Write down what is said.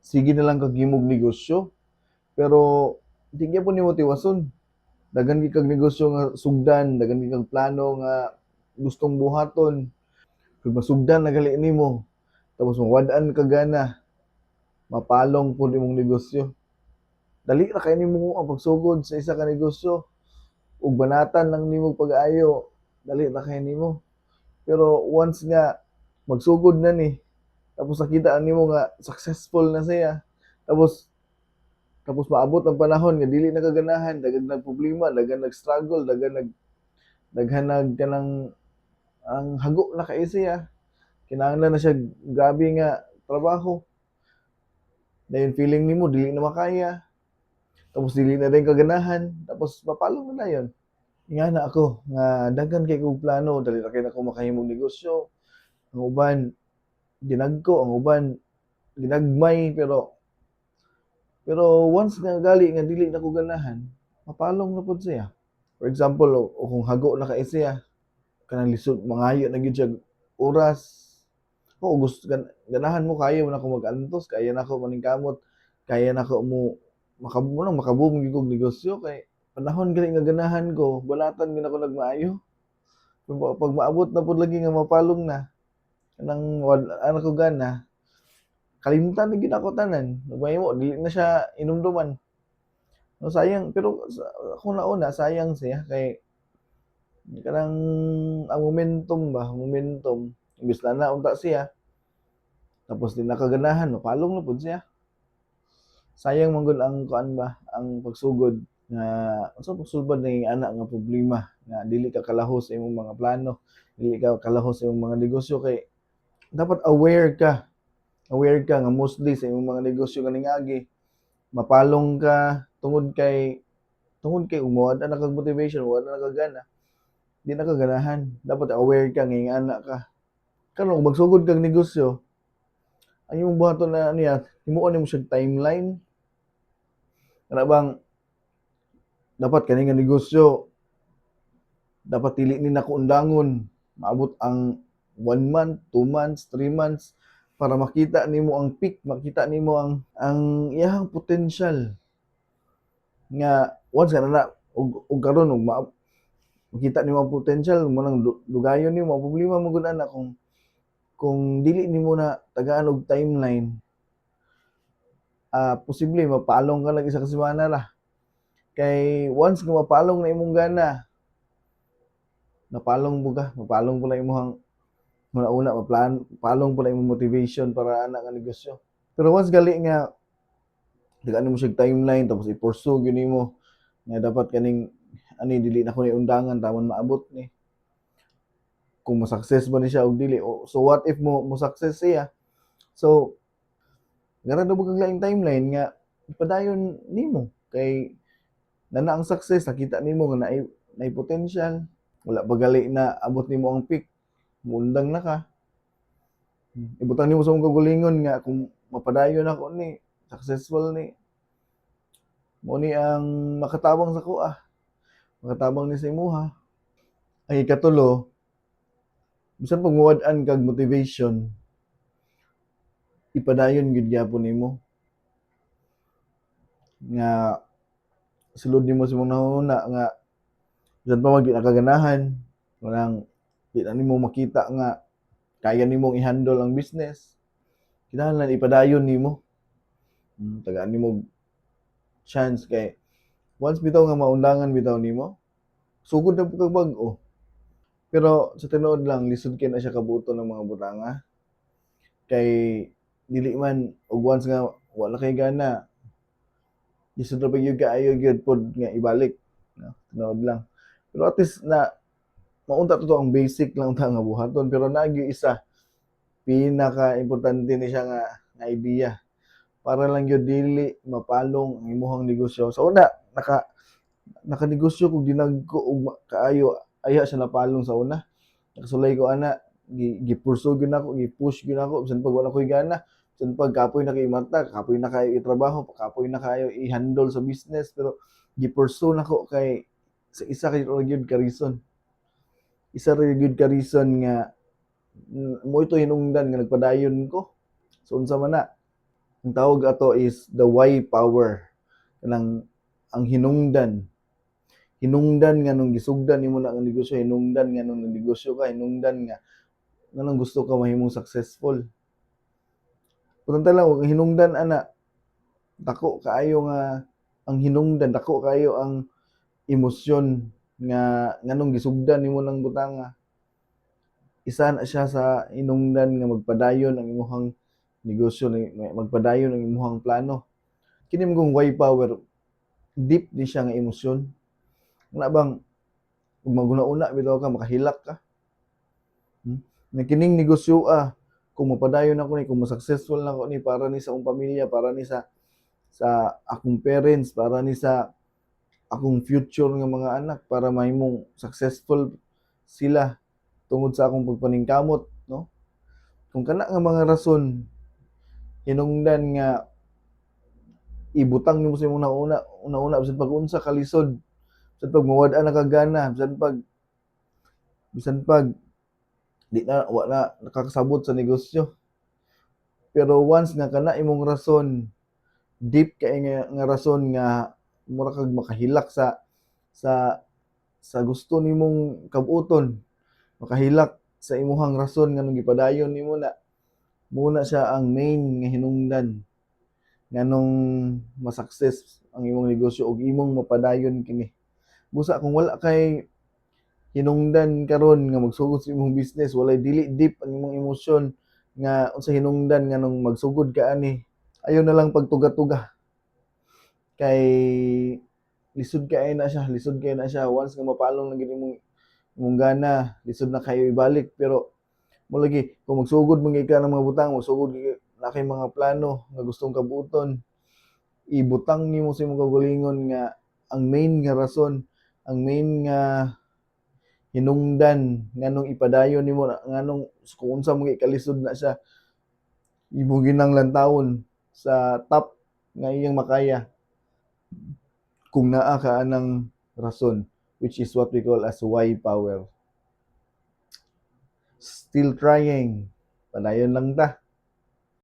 sige na lang kag himog negosyo, pero di gyapon nimo tiwason. Daghan gyud kag negosyo nga sugdan, daghan gyud kag plano nga gustong buhaton. Kung masugdan na gali nimo, tapos mawad-an ka gana, mapalong pud imong negosyo. Dali ra kay nimo ang pagsugod sa isa ka negosyo, ug banatan lang nimo pag-aayo, dali ra kay nimo. Pero once nga magsugod na ni, tapos nakita nimo nga successful na siya, tapos tapos maabot ang panahon nga dili na kaganahan, daghan nagproblema, daghan nag-struggle, daghan nag kanang ang hago na kay siya. Kinahanglan na siya grabe nga trabaho. Dayon feeling nimo dili na makaya, tapos dili na din kaganahan, tapos mapalong na dayon. Nga na ako nga daghan kay kong plano, dali ra kay nako makahimong negosyo. Ang uban ginagko, ang uban ginagmay, pero once nga gali nga dili na ko ganahan, mapalong na pud siya. For example, o kung hago na kay siya, kanang lisod mangayo na gyud siya oras. Oo, gusto ganahan mo kayo na ko mag-antos, kaya na ko maningkamot, kaya na ko mo makaboom gyud kog negosyo kay panahon gali nga ganahan ko, balatan gyud ako nagmaayo. Pag maabot na pud lagi nga mapalong na, kanang ano ko gana, kalimtan na gyud ako tanan. Nagmahimo dili na siya inumduman. No, sayang pero ako nauna sayang siya kay kanang ang momentum ba, momentum imbes na naunta siya tapos di nakaganahan mapalong na pud siya. Sayang man gud ang kuan ba, ang pagsugod nga unsa pagsulbad ning ana nga problema nga dili ka kalahos sa imong mga plano, dili ka kalahos sa imong mga negosyo kay dapat aware ka nga mostly sa imong mga negosyo kaning agi mapalong ka tungod kay umawad na kag motivation, wala na kag gana, di na ka ganahan. Dapat aware ka nga ana ka. Karon kung magsugod kag negosyo, ang imong buhaton na niya, himuon nimo siya timeline. Kana bang dapat kani nga negosyo, dapat dili ni nako undangon. Maabot ang 1 month, 2 months, 3 months para makita nimo ang peak, makita nimo ang iyahang potential nga once nga na og karon og makita nimo ang potential mo nang dugayon nimo ang problema mo gud ana kung dili nimo na tagaan og timeline, posible mapalong ka lang isa ka semana ra. Kay once nga mapalong na imong gana, napalong po ka, mapalong po na imong una mapalong po na imong motivation para ana nga negosyo. Pero once gali nga tagaan mo siya timeline tapos i-pursue gyud nimo nga dapat kaning ani dili na ko ni undangan tamon maabot ni. Kung mo-success ba ni siya og dili. So what if mo success siya? So gara na mo kag laing timeline nga ipadayon nimo kay nana ang success nakita nimo nga naay potential, wala pa gali na abot nimo ang peak, muundang na ka. Ibutang nimo sa imong kagalingon nga kung mapadayon ako ni, successful ni, mo ni ang makatabang sa kuha, makatabang ni sa imuha. Ang ikatulo, bisan pag muwad-an kag motivation, ipadayon gyud gyapon nimo nga sulod nimo sa imong nahuna nga bisan pa man gyud nakaganahan, kanang di na nimo makita nga kaya nimong i-handle ang business, kinahanglan ipadayon nimo. Tagaan nimo chance kay once bitaw nga maundangan bitaw nimo, sugod na pud kag bag-o. Pero sa tinuod lang lisod kay na siya kabuto ng mga butanga. Kay dili man og once nga wala kay gana, lisod ra pa gyud kaayo gyud pod nga ibalik. No, tinuod lang. Pero at least na maunta to ang basic lang ta nga buhaton pero naa gyud isa pinaka-importante ni siya nga idea para lang gyud dili mapalong ang imong negosyo. Sa una nakanegosyo kog dinagko og kaayo aya siya napalong sa una. Nakasulay ko ana gi-pursue gyud nako, gi-push gyud nako bisan pag wala koy gana, bisan pag kapoy na kay mata, kapoy na kayo itrabaho, kapoy na kayo i-handle sa business pero gi-pursue nako kay sa isa kay ra gyud ka reason. Isa ra gyud ka reason nga mo ito hinungdan nga nagpadayon ko. So unsa man na, Ang tawag ato is the why power. Kanang ang hinungdan. Hinungdan nga nung gisugdan nimo na ang negosyo, hinungdan nga nung negosyo ka, hinungdan nga nganong gusto ka mahimong successful. Kung lang og hinungdan ana, dako kaayo nga ang hinungdan, dako kaayo ang emosyon nga nganong gisugdan nimo ng butanga. Isa na siya sa hinungdan nga magpadayon ang imong negosyo, magpadayon ang imong plano. Kini mong why power, deep di siya nga emosyon. Nga bang kung maguna-una bitaw ka makahilak ka. Na kining negosyo kung mapadayon ako ni, kung successful na ako ni para ni sa akong pamilya, para ni sa akong parents, para ni sa akong future nga mga anak, para mahimong successful sila tungod sa akong pagpaningkamot, no? Kung kana nga mga rason hinungdan nga ibutang nimo sa imong una bisan pag unsa kalisod, bisan pag mawad-an na kagana, bisan pag di na wala nakakasabot sa negosyo. Pero once nga kana imong rason, deep kay nga rason nga mura kag makahilak sa gusto nimong kabuoton, makahilak sa imuhang rason nga nung gipadayon nimo na, muna siya ang main nga hinungdan nganong ma-success ang imong negosyo ug imong mapadayon kini. Busa kung wala kay hinungdan karon nga magsugod sa imong business, walay dili deep ang imong emosyon nga unsa hinungdan nganong magsugod ka ani, ayo na lang pagtuga-tuga. Kay lisod kay na siya once nga mapalong na gid imong gana, lisod na kayo ibalik. Pero mo lagi kung magsugod man ka ng mga butang, magsugod na kay mga plano nga gustong kabuoton, ibutang nimo sa imong kaugalingon nga ang main nga rason, ang main nga hinungdan nganong ipadayon nimo nganong kung unsa man kalisod na siya, imo ginanglantawon sa top nga iyang makaya kung naa ka anang rason, which is what we call as why power. Still trying, padayon lang ta.